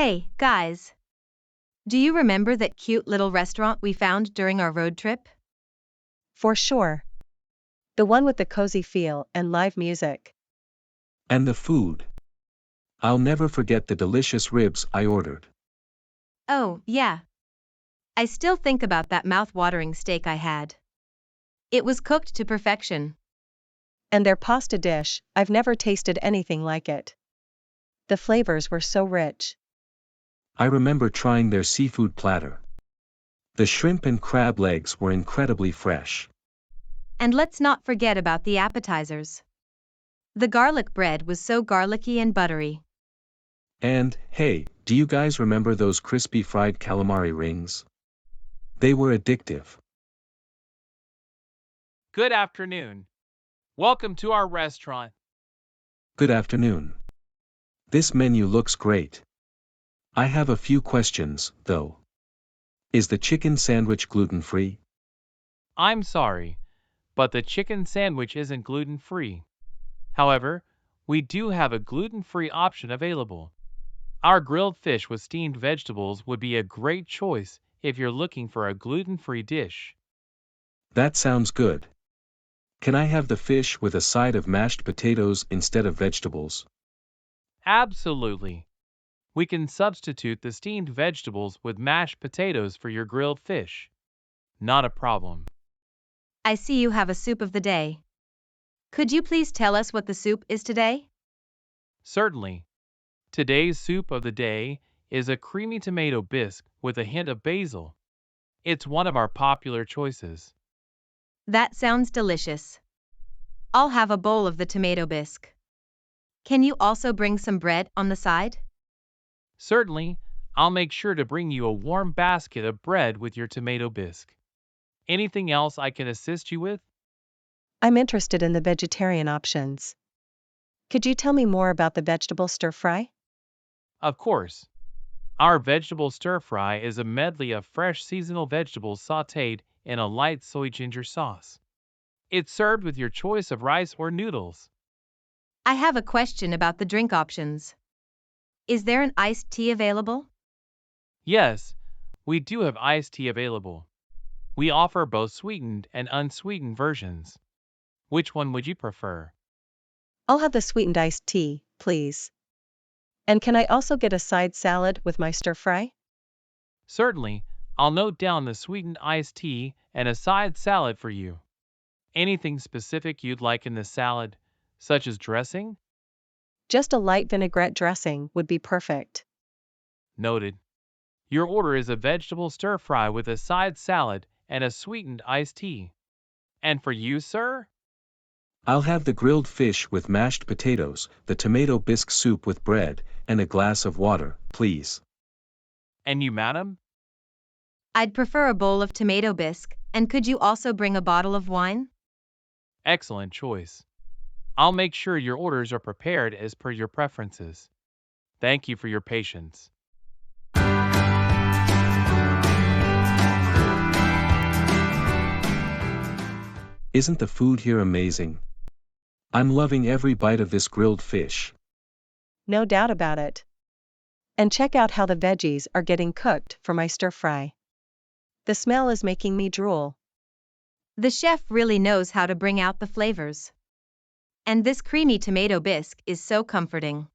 Hey, guys. Do you remember that cute little restaurant we found during our road trip? For sure. The one with the cozy feel and live music. And the food. I'll never forget the delicious ribs I ordered. Oh, yeah. I still think about that mouth-watering steak I had. It was cooked to perfection. And their pasta dish, I've never tasted anything like it. The flavors were so rich. I remember trying their seafood platter. The shrimp and crab legs were incredibly fresh. And let's not forget about the appetizers. The garlic bread was so garlicky and buttery. And, hey, do you guys remember those crispy fried calamari rings? They were addictive. Good afternoon. Welcome to our restaurant. Good afternoon. This menu looks great. I have a few questions, though. Is the chicken sandwich gluten-free? I'm sorry, but the chicken sandwich isn't gluten-free. However, we do have a gluten-free option available. Our grilled fish with steamed vegetables would be a great choice if you're looking for a gluten-free dish. That sounds good. Can I have the fish with a side of mashed potatoes instead of vegetables? Absolutely. We can substitute the steamed vegetables with mashed potatoes for your grilled fish. Not a problem. I see you have a soup of the day. Could you please tell us what the soup is today? Certainly. Today's soup of the day is a creamy tomato bisque with a hint of basil. It's one of our popular choices. That sounds delicious. I'll have a bowl of the tomato bisque. Can you also bring some bread on the side? Certainly, I'll make sure to bring you a warm basket of bread with your tomato bisque. Anything else I can assist you with? I'm interested in the vegetarian options. Could you tell me more about the vegetable stir-fry? Of course. Our vegetable stir fry is a medley of fresh seasonal vegetables sautéed in a light soy ginger sauce. It's served with your choice of rice or noodles. I have a question about the drink options. Is there an iced tea available? Yes, we do have iced tea available. We offer both sweetened and unsweetened versions. Which one would you prefer? I'll have the sweetened iced tea, please. And can I also get a side salad with my stir-fry? Certainly, I'll note down the sweetened iced tea and a side salad for you. Anything specific you'd like in the salad, such as dressing? Just a light vinaigrette dressing would be perfect. Noted. Your order is a vegetable stir fry with a side salad and a sweetened iced tea. And for you, sir? I'll have the grilled fish with mashed potatoes, the tomato bisque soup with bread, and a glass of water, please. And you, madam? I'd prefer a bowl of tomato bisque, and could you also bring a bottle of wine? Excellent choice. I'll make sure your orders are prepared as per your preferences. Thank you for your patience. Isn't the food here amazing? I'm loving every bite of this grilled fish. No doubt about it. And check out how the veggies are getting cooked for my stir-fry. The smell is making me drool. The chef really knows how to bring out the flavors. And this creamy tomato bisque is so comforting.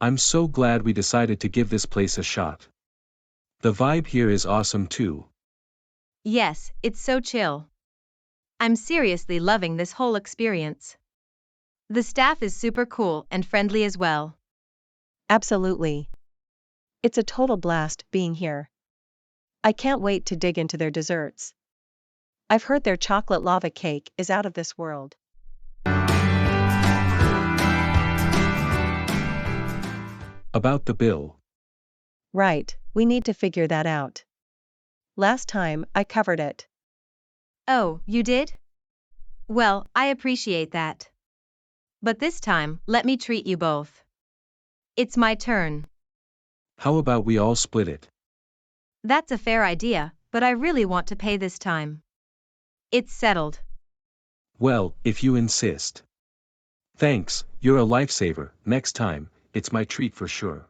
I'm so glad we decided to give this place a shot. The vibe here is awesome too. Yes, it's so chill. I'm seriously loving this whole experience. The staff is super cool and friendly as well. Absolutely. It's a total blast being here. I can't wait to dig into their desserts. I've heard their chocolate lava cake is out of this world. About the bill. Right, we need to figure that out. Last time, I covered it. Oh, you did? Well, I appreciate that. But this time, let me treat you both. It's my turn. How about we all split it? That's a fair idea, but I really want to pay this time. It's settled. Well, if you insist. Thanks, you're a lifesaver. Next time, it's my treat for sure.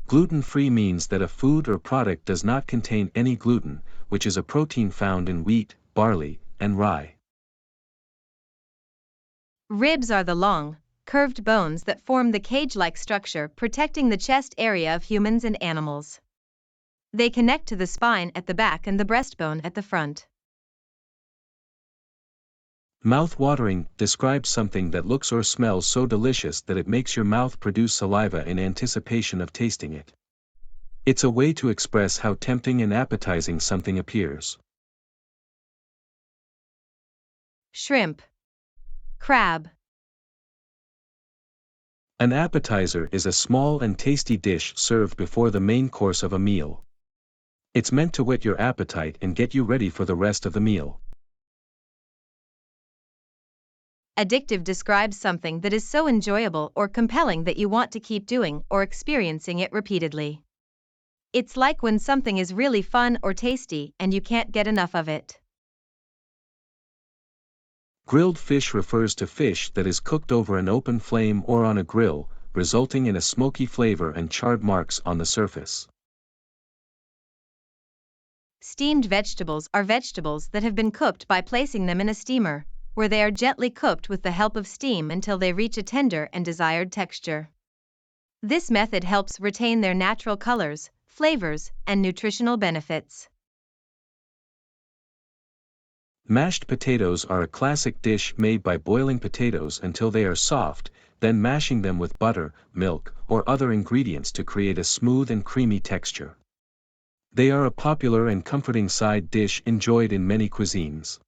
Gluten-free means that a food or product does not contain any gluten, which is a protein found in wheat, barley, and rye. Ribs are the long, curved bones that form the cage-like structure protecting the chest area of humans and animals. They connect to the spine at the back and the breastbone at the front. Mouth-watering describes something that looks or smells so delicious that it makes your mouth produce saliva in anticipation of tasting it. It's a way to express how tempting and appetizing something appears. Shrimp. Crab. An appetizer is a small and tasty dish served before the main course of a meal. It's meant to whet your appetite and get you ready for the rest of the meal. Addictive describes something that is so enjoyable or compelling that you want to keep doing or experiencing it repeatedly. It's like when something is really fun or tasty and you can't get enough of it. Grilled fish refers to fish that is cooked over an open flame or on a grill, resulting in a smoky flavor and charred marks on the surface. Steamed vegetables are vegetables that have been cooked by placing them in a steamer, where they are gently cooked with the help of steam until they reach a tender and desired texture. This method helps retain their natural colors, flavors, and nutritional benefits. Mashed potatoes are a classic dish made by boiling potatoes until they are soft, then mashing them with butter, milk, or other ingredients to create a smooth and creamy texture. They are a popular and comforting side dish enjoyed in many cuisines.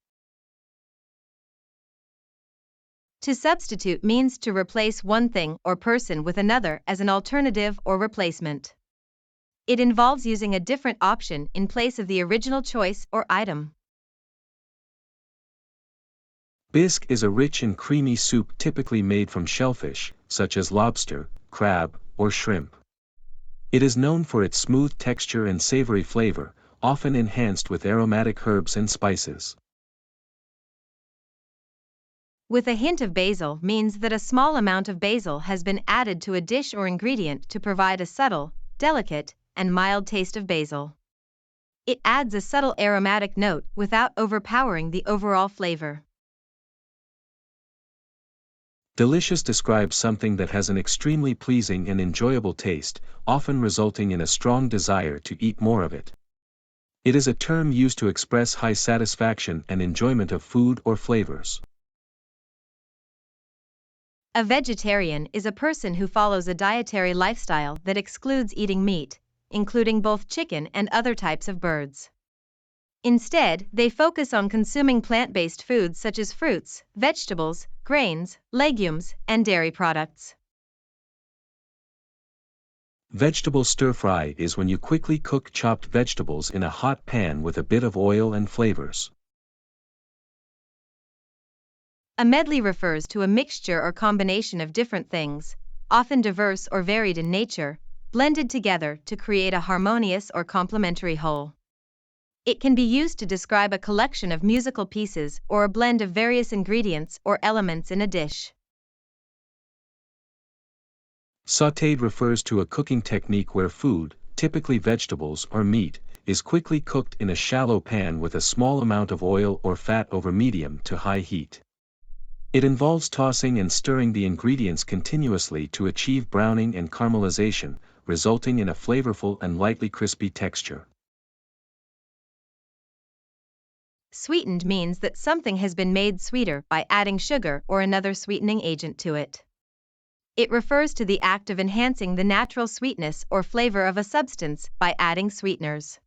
To substitute means to replace one thing or person with another as an alternative or replacement. It involves using a different option in place of the original choice or item. Bisque is a rich and creamy soup typically made from shellfish, such as lobster, crab, or shrimp. It is known for its smooth texture and savory flavor, often enhanced with aromatic herbs and spices. With a hint of basil means that a small amount of basil has been added to a dish or ingredient to provide a subtle, delicate, and mild taste of basil. It adds a subtle aromatic note without overpowering the overall flavor. Delicious describes something that has an extremely pleasing and enjoyable taste, often resulting in a strong desire to eat more of it. It is a term used to express high satisfaction and enjoyment of food or flavors. A vegetarian is a person who follows a dietary lifestyle that excludes eating meat, including both chicken and other types of birds. Instead, they focus on consuming plant-based foods such as fruits, vegetables, grains, legumes, and dairy products. Vegetable stir-fry is when you quickly cook chopped vegetables in a hot pan with a bit of oil and flavors. A medley refers to a mixture or combination of different things, often diverse or varied in nature, blended together to create a harmonious or complementary whole. It can be used to describe a collection of musical pieces or a blend of various ingredients or elements in a dish. Sautéed refers to a cooking technique where food, typically vegetables or meat, is quickly cooked in a shallow pan with a small amount of oil or fat over medium to high heat. It involves tossing and stirring the ingredients continuously to achieve browning and caramelization, resulting in a flavorful and lightly crispy texture. Sweetened means that something has been made sweeter by adding sugar or another sweetening agent to it. It refers to the act of enhancing the natural sweetness or flavor of a substance by adding sweeteners.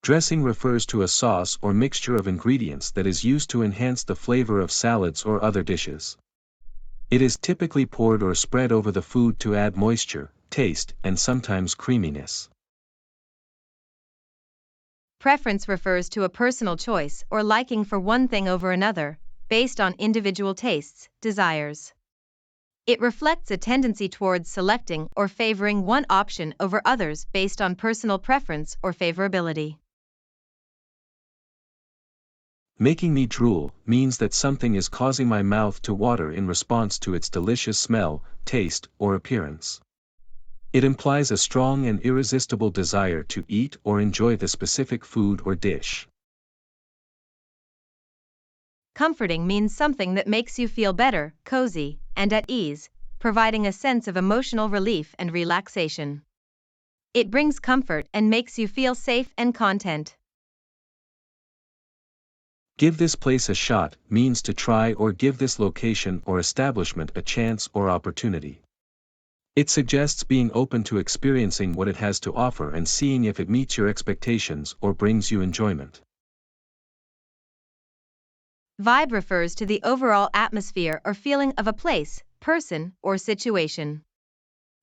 Dressing refers to a sauce or mixture of ingredients that is used to enhance the flavor of salads or other dishes. It is typically poured or spread over the food to add moisture, taste, and sometimes creaminess. Preference refers to a personal choice or liking for one thing over another, based on individual tastes, desires. It reflects a tendency towards selecting or favoring one option over others based on personal preference or favorability. Making me drool means that something is causing my mouth to water in response to its delicious smell, taste, or appearance. It implies a strong and irresistible desire to eat or enjoy the specific food or dish. Comforting means something that makes you feel better, cozy, and at ease, providing a sense of emotional relief and relaxation. It brings comfort and makes you feel safe and content. Give this place a shot means to try or give this location or establishment a chance or opportunity. It suggests being open to experiencing what it has to offer and seeing if it meets your expectations or brings you enjoyment. Vibe refers to the overall atmosphere or feeling of a place, person, or situation.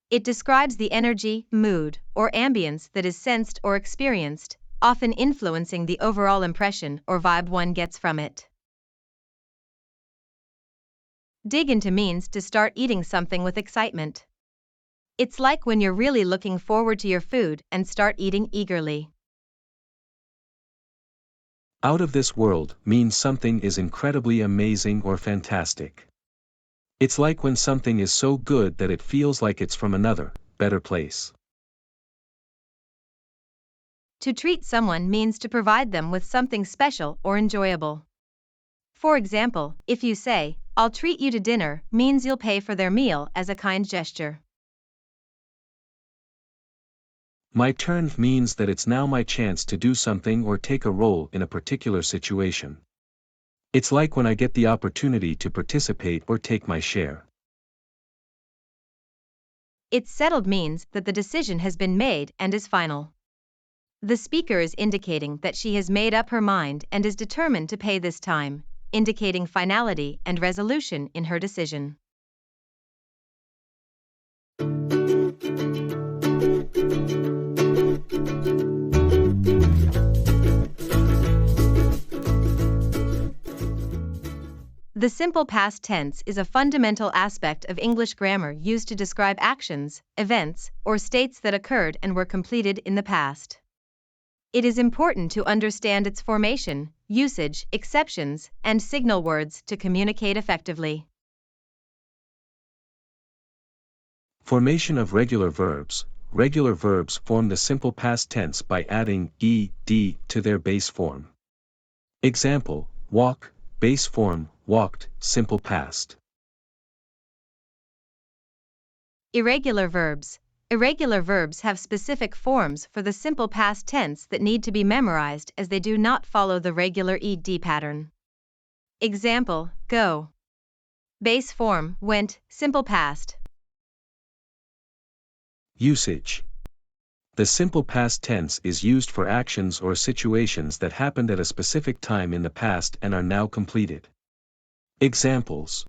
It describes the energy, mood, or ambience that is sensed or experienced, often influencing the overall impression or vibe one gets from it. Dig into means to start eating something with excitement. It's like when you're really looking forward to your food and start eating eagerly. Out of this world means something is incredibly amazing or fantastic. It's like when something is so good that it feels like it's from another, better place. To treat someone means to provide them with something special or enjoyable. For example, if you say, "I'll treat you to dinner," means you'll pay for their meal as a kind gesture. My turn means that it's now my chance to do something or take a role in a particular situation. It's like when I get the opportunity to participate or take my share. It's settled means that the decision has been made and is final. The speaker is indicating that she has made up her mind and is determined to pay this time, indicating finality and resolution in her decision. The simple past tense is a fundamental aspect of English grammar used to describe actions, events, or states that occurred and were completed in the past. It is important to understand its formation, usage, exceptions, and signal words to communicate effectively. Formation of regular verbs. Regular verbs form the simple past tense by adding ed to their base form. Example: walk, base form, walked, simple past. Irregular verbs. Irregular verbs have specific forms for the simple past tense that need to be memorized as they do not follow the regular ed pattern. Example: go. Base form, went, simple past. Usage. The simple past tense is used for actions or situations that happened at a specific time in the past and are now completed. Examples: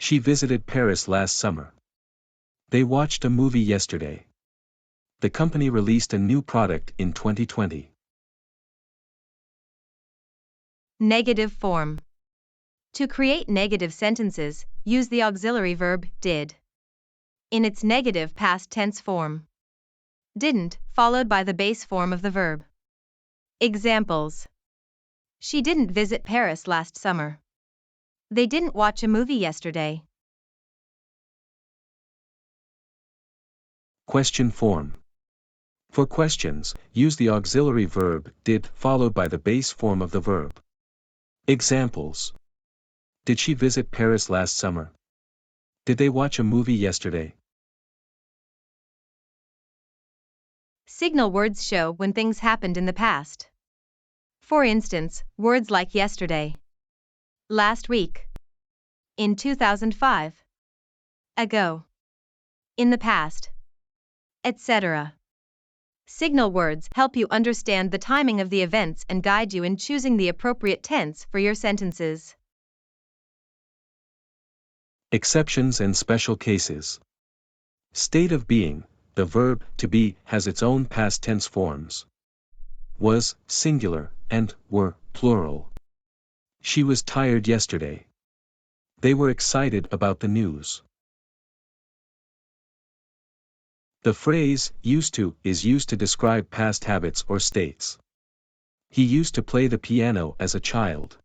she visited Paris last summer. They watched a movie yesterday. The company released a new product in 2020. Negative form. To create negative sentences, use the auxiliary verb did. In its negative past tense form. Didn't, followed by the base form of the verb. Examples: she didn't visit Paris last summer. They didn't watch a movie yesterday. Question form. For questions, use the auxiliary verb did followed by the base form of the verb. Examples: did she visit Paris last summer? Did they watch a movie yesterday? Signal words show when things happened in the past. For instance, words like yesterday, last week, in 2005, ago, in the past, etc. Signal words help you understand the timing of the events and guide you in choosing the appropriate tense for your sentences. Exceptions and special cases. State of being. The verb to be has its own past tense forms. Was, singular, and were, plural. She was tired yesterday. They were excited about the news. The phrase used to is used to describe past habits or states. He used to play the piano as a child.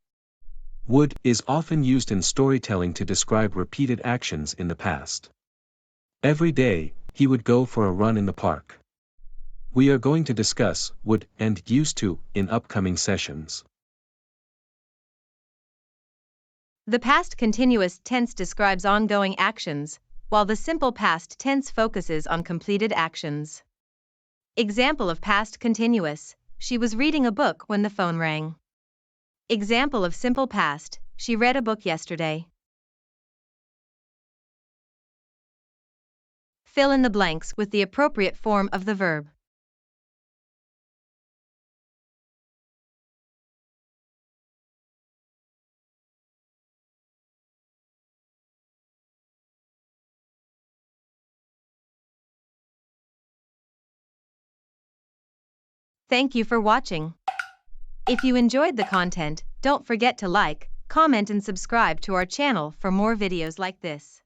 Would is often used in storytelling to describe repeated actions in the past. Every day, he would go for a run in the park. We are going to discuss would and used to in upcoming sessions. The past continuous tense describes ongoing actions, while the simple past tense focuses on completed actions. Example of past continuous: she was reading a book when the phone rang. Example of simple past: she read a book yesterday. Fill in the blanks with the appropriate form of the verb. Thank you for watching. If you enjoyed the content, don't forget to like, comment and subscribe to our channel for more videos like this.